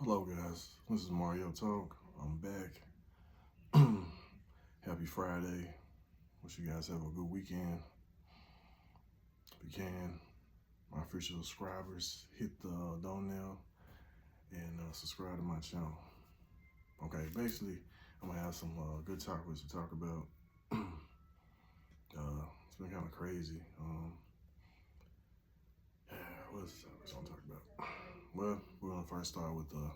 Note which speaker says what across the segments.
Speaker 1: Hello guys, this is Mario Talk. I'm back. Happy Friday. Wish you guys have a good weekend. If you can, my official subscribers, hit the thumbnail and subscribe to my channel. Okay, basically, I'm gonna have some good topics to talk about. It's been kind of crazy. What is the topics I'm talking about? Well, we're gonna first start with the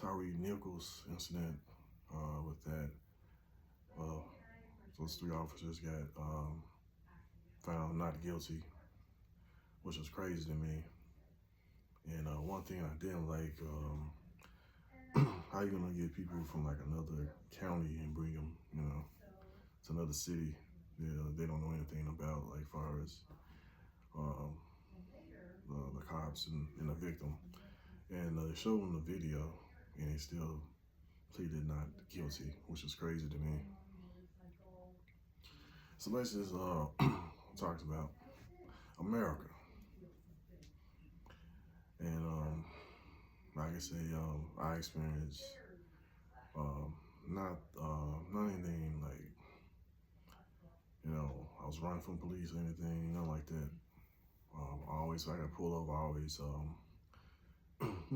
Speaker 1: Tyre Nichols incident. With that, well, those three officers got found not guilty, which was crazy to me. And one thing I didn't like, how you gonna get people from like another county and bring them, to another city they don't know anything about, like far as um, the cops and the victim. And they showed them the video, and they still pleaded not guilty, which is crazy to me. So let's just talked about America. And like I say, I experienced not anything like, I was running from police or anything, nothing like that. Always, I got pulled over, I always,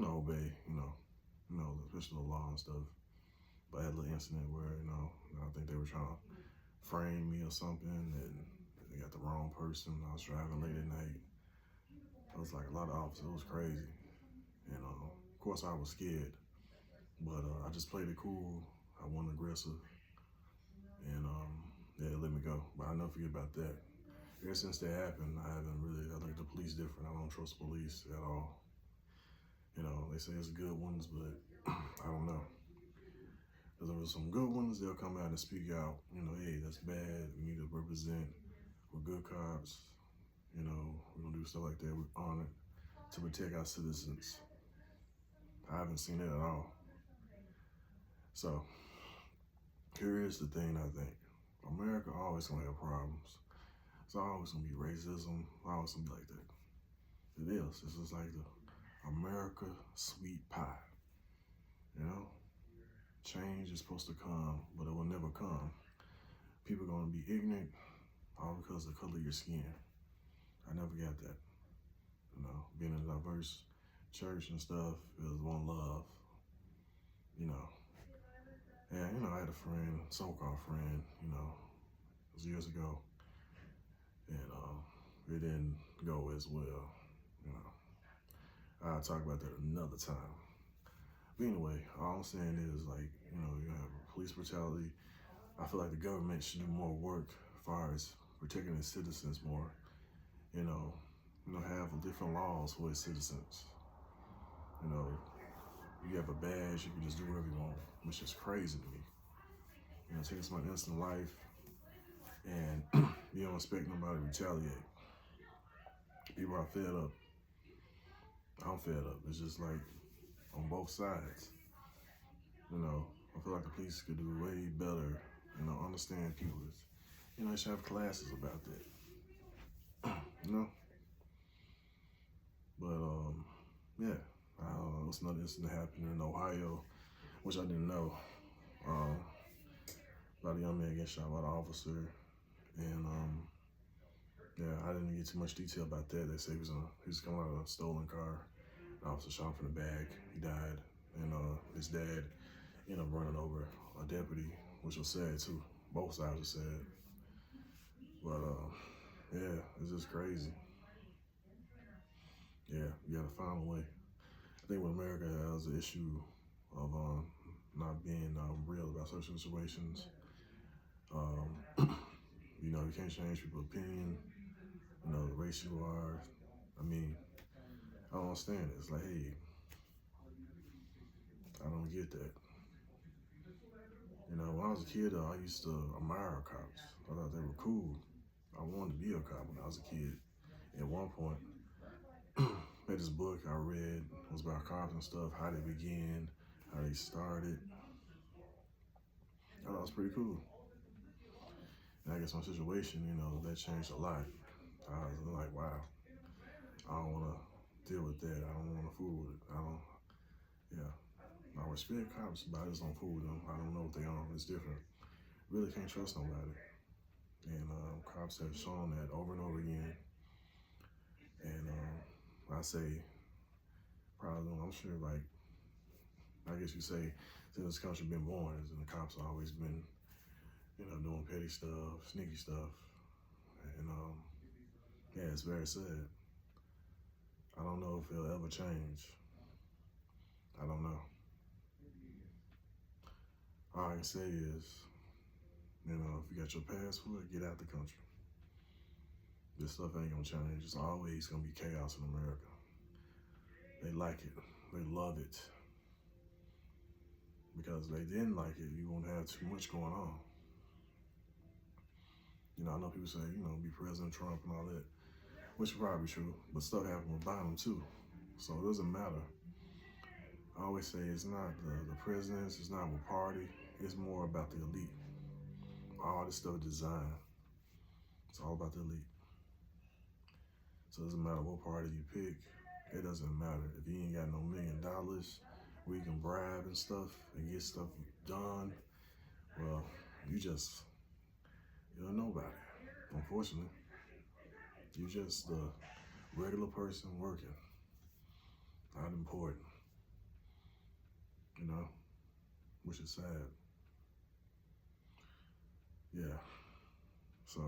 Speaker 1: obey, especially the law and stuff. But I had a little incident where, I think they were trying to frame me or something, and they got the wrong person. I was driving late at night. It was like a lot of officers. It was crazy. And of course, I was scared, but I just played it cool. I wasn't aggressive, and yeah, let me go. But I never forget about that. Ever since that happened, I look at the police different. I don't trust police at all. They say it's good ones, but I don't know. Because there was some good ones, they'll come out and speak out, hey, that's bad. We need to represent. We're good cops. We're gonna do stuff like that. We're honored to protect our citizens. I haven't seen it at all. So here is the thing I think. America always gonna have problems. It's always gonna be racism, always gonna be like that. It is. This is like the America sweet pie. Change is supposed to come, but it will never come. People are gonna be ignorant all because of the color of your skin. I never got that. Being in a diverse church and stuff is one love. And I had a friend, so-called friend, it was years ago, and it didn't go as well. I'll talk about that another time. But anyway, all I'm saying is, like, you have police brutality. I feel like the government should do more work as far as protecting its citizens more. Have different laws for its citizens. You have a badge, you can just do whatever you want, which is crazy to me. Taking somebody's innocent life, and you don't expect nobody to retaliate. People are fed up. I'm fed up. It's just like on both sides. I feel like the police could do way better, understand people. They should have classes about that. But yeah, it's another incident happened in Ohio, which I didn't know. About a young man getting shot by the officer, and yeah, I didn't get too much detail about that. They say he was coming out of a stolen car. The officer shot him from the back. He died, and his dad ended up running over a deputy, which was sad too. Both sides are sad, but yeah, it's just crazy. Yeah, you gotta find a way. I think with America has an issue of not being real about social situations. You can't change people's opinion. The race you are. I mean, I don't understand it. It's like, hey, I don't get that. When I was a kid, I used to admire cops. I thought they were cool. I wanted to be a cop when I was a kid. At one point, had this book I read. It was about cops and stuff, how they began, how they started. I thought it was pretty cool. And I guess my situation, that changed a lot. I was like, wow, I don't want to deal with that. I don't want to fool with it. Yeah. respect cops, but I just don't fool with them. I don't know what they are. It's different. Really can't trust nobody. And cops have shown that over and over again. And I say, probably, I'm sure, like, I guess you say, since this country been born, and the cops have always been, doing petty stuff, sneaky stuff. And yeah, it's very sad. I don't know if it'll ever change. I don't know. All I can say is, if you got your passport, get out the country. This stuff ain't gonna change. It's always gonna be chaos in America. They like it. They love it. Because if they didn't like it, you won't have too much going on. I know people say, be President Trump and all that, which is probably true, but stuff happened with Biden too. So it doesn't matter. I always say it's not the presidents, it's not what party, it's more about the elite. All this stuff is designed. It's all about the elite. So it doesn't matter what party you pick, it doesn't matter. If you ain't got no $1 million where you can bribe and stuff and get stuff done, well, you're nobody. Unfortunately, you're just a regular person working. Not important. Which is sad. Yeah. So,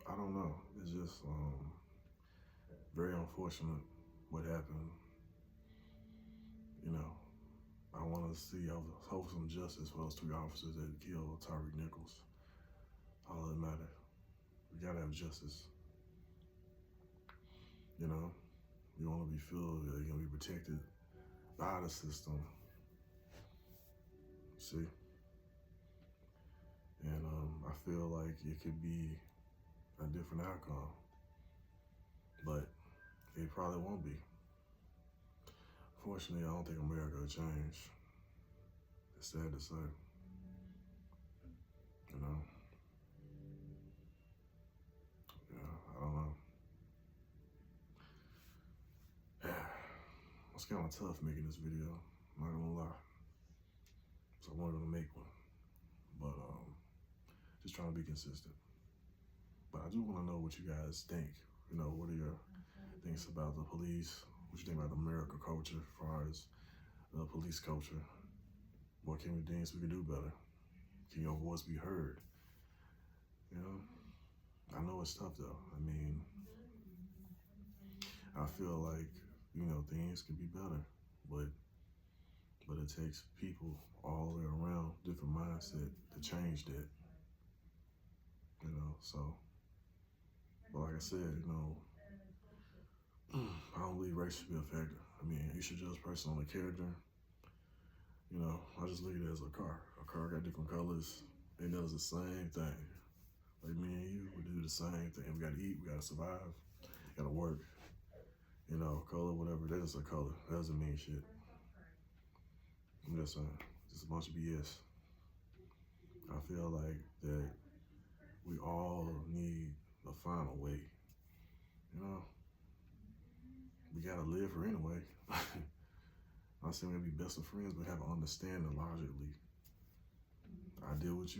Speaker 1: I don't know. It's just very unfortunate what happened. I want to see hope some justice for those 3 officers that killed Tyreek Nichols. All that matters. We gotta have justice. You want to be feel that you're gonna be protected by the system. See? And I feel like it could be a different outcome, but it probably won't be. Fortunately, I don't think America will change. It's sad to say. Yeah, I don't know. It's kind of tough making this video, I'm not gonna lie. So I wanted to make one, but just trying to be consistent. But I do want to know what you guys think. What are your things about the police? What you think about American culture as far as the police culture? What can we do so we can do better? Can your voice be heard? I know it's tough though. I feel like, things could be better, but it takes people all the way around, different mindset to change that. So, but like I said, I don't believe race should be a factor. You should judge a person on the character. I just look at it as a car. A car got different colors. It does the same thing. Like me and you, we do the same thing. We gotta eat, we gotta survive, gotta work. Color, whatever, that is a color. That doesn't mean shit. I'm just saying, just a bunch of BS. I feel like that we all need to find a way. We gotta live her anyway. Not saying we're gonna be best of friends, but have an understanding logically. I deal with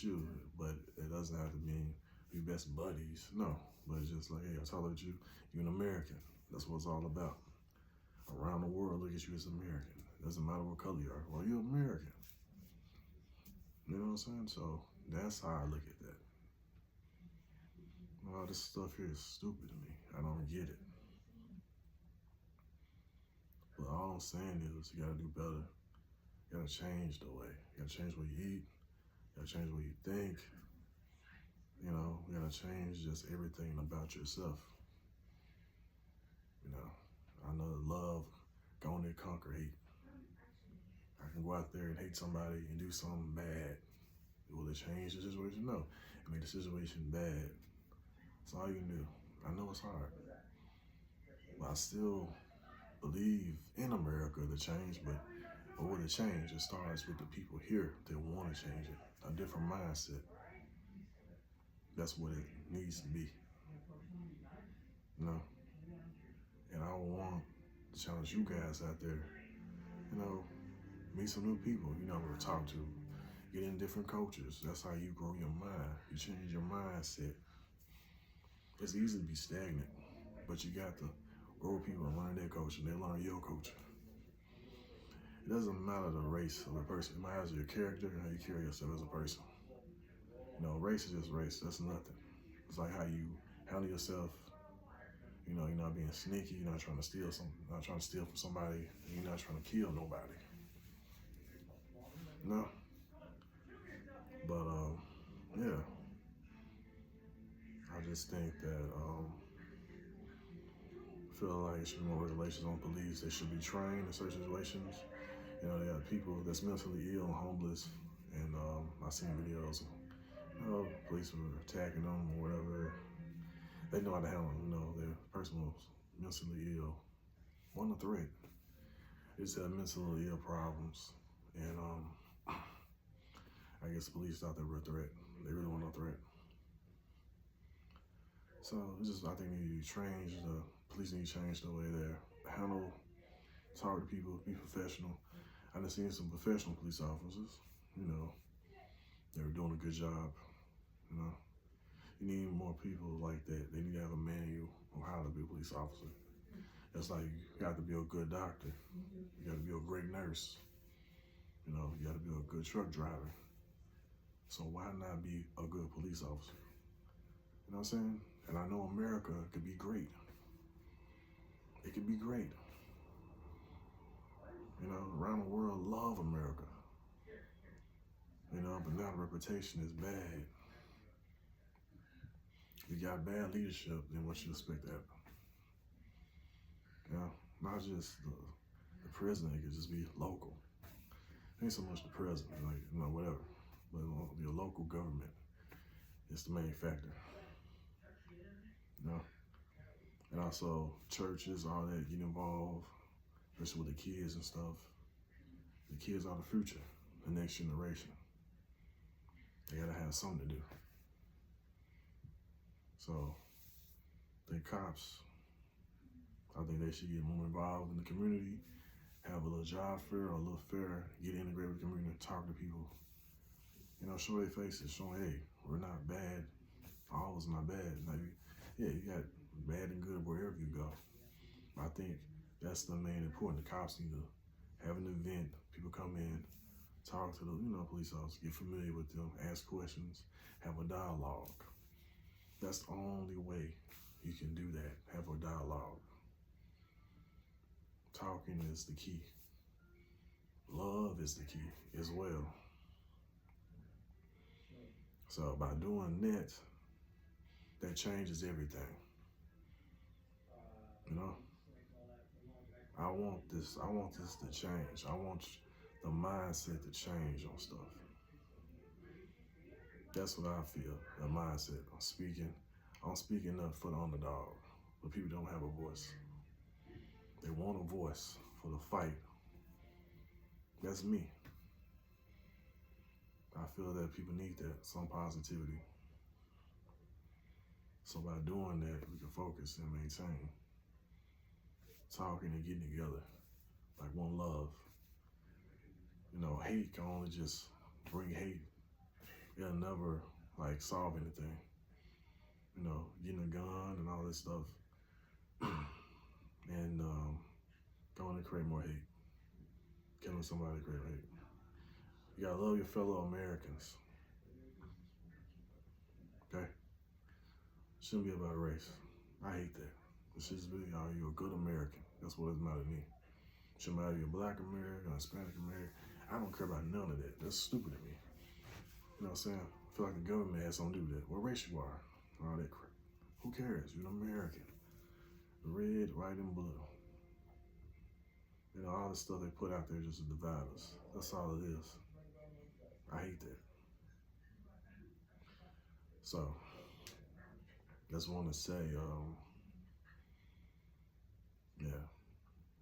Speaker 1: you, but it doesn't have to mean we best buddies. No, but it's just like, hey, I tolerate you. You're an American. That's what it's all about. Around the world, look at you as American. It doesn't matter what color you are. Well, you're American. You know what I'm saying? So that's how I look at that. All this stuff here is stupid to me. I don't get it. But all I'm saying is you gotta do better. You gotta change the way. You gotta change what you eat. You gotta change what you think. You gotta change just everything about yourself. I know love, go on there, conquer hate. I can go out there and hate somebody and do something bad. Will it change the situation? No. It made the situation bad. That's all you can do. I know it's hard. But I still believe in America to change, but with the change, it starts with the people here that want to change it. A different mindset. That's what it needs to be. And I want to challenge you guys out there, meet some new people you never talk to, get in different cultures. That's how you grow your mind. You change your mindset. It's easy to be stagnant, but you got to grow people and learn their culture, and they learn your culture. It doesn't matter the race of the person. It matters your character and how you carry yourself as a person. You know, race is just race. That's nothing. It's like how you handle yourself. You know, you're not being sneaky. You're not trying to steal not trying to steal from somebody. And you're not trying to kill nobody. No. But yeah. I just think that I feel like there should be more regulations on police. They should be trained in certain situations. You know, they have people that's mentally ill and homeless, and I've seen videos of, police were attacking them or whatever. They know how to handle them. You know, the person was mentally ill, wasn't a threat. They just had mentally ill problems, and I guess the police thought they were a threat. They really weren't a threat. So it's just, I think they need to change. The police need to change the way they handle, talk to people, be professional. I've seen some professional police officers. You know, they were doing a good job. You know, you need more people like that. They need to have a manual on how to be a police officer. It's like you got to be a good doctor. You got to be a great nurse. You know, you got to be a good truck driver. So why not be a good police officer? You know what I'm saying? And I know America could be great. It could be great. You know, around the world love America. You know, but now the reputation is bad. You got bad leadership, then what you expect to happen? You know, not just the president, it could just be local. It ain't so much the president, like, you know, whatever. But your local government is the main factor. You know? And also churches, all that, get involved, especially with the kids and stuff. The kids are the future, the next generation. They gotta have something to do. So the cops, I think they should get more involved in the community, have a little job fair or a little fair, get integrated with the community, talk to people. You know, show their faces, show them, hey, we're not bad. All of us not bad. Like, yeah, you got bad and good wherever you go. I think that's the main important. The cops need to have an event, people come in, talk to the, police officers, get familiar with them, ask questions, have a dialogue. That's the only way you can do that, have a dialogue. Talking is the key. Love is the key as well. So by doing that, that changes everything. You know? I want this to change. I want the mindset to change on stuff. That's what I feel, the mindset. I'm speaking up for the underdog, but people don't have a voice. They want a voice for the fight. That's me. I feel that people need that, some positivity. So by doing that, we can focus and maintain. Talking and getting together, like one love. You know, hate can only just bring hate. It'll never, solve anything. You know, getting a gun and all this stuff. And going to create more hate. Killing somebody to create hate. You gotta love your fellow Americans. Okay? Shouldn't be about race. I hate that. It should just be, are you a good American? That's what it's matter to me. It shouldn't matter if you're a Black American, Hispanic American. I don't care about none of that. That's stupid to me. You know what I'm saying? I feel like the government has something to do with that. What race you are, all that crap. Who cares? You're an American. Red, white, and blue. You know, all the stuff they put out there just to divide us. That's all it is. I hate that. So, just want to say, yeah,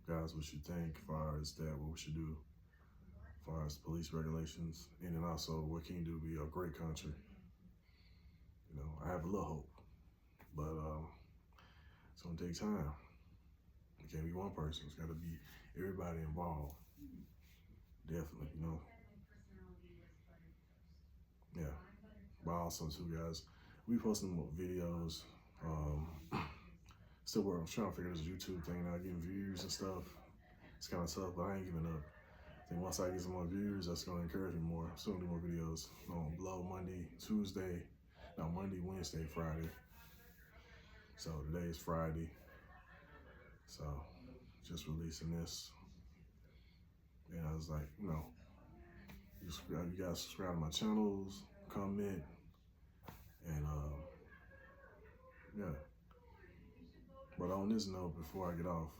Speaker 1: guys, what you think as far as that, what we should do as far as police regulations, and then also what can you do to be a great country. You know, I have a little hope, but it's gonna take time. It can't be one person. It's got to be everybody involved. definitely, you know. Yeah. But also too, guys, we posting more videos. Still working, I'm trying to figure this YouTube thing out, getting views and stuff. It's kind of tough, but I ain't giving up. I think once I get some more views, that's going to encourage me more. Soon do more videos on Blow Monday, Tuesday, no, Monday, Wednesday, Friday. So today is Friday. So just releasing this. And I was like, you know, you guys subscribe to my channels, comment, and yeah. But on this note, before I get off,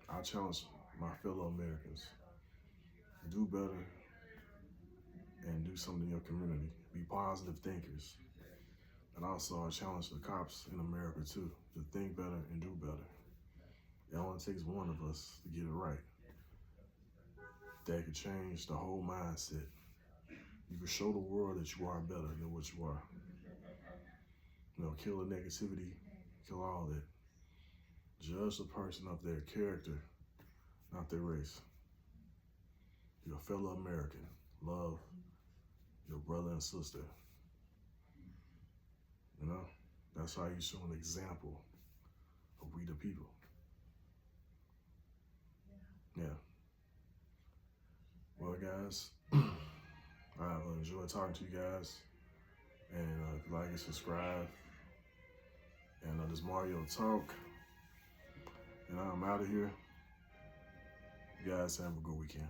Speaker 1: I challenge my fellow Americans, do better and do something in your community. Be positive thinkers. And also I challenge the cops in America too, to think better and do better. It only takes one of us to get it right. That could change the whole mindset. You can show the world that you are better than what you are. You know, kill the negativity, kill all that. Judge the person of their character, not their race. You're a fellow American. Love your brother and sister. You know, that's how you show an example of we the people. Yeah. Well, guys, I enjoyed talking to you guys. And like and subscribe. And this Mario Talk. And I'm out of here. You guys have a good weekend.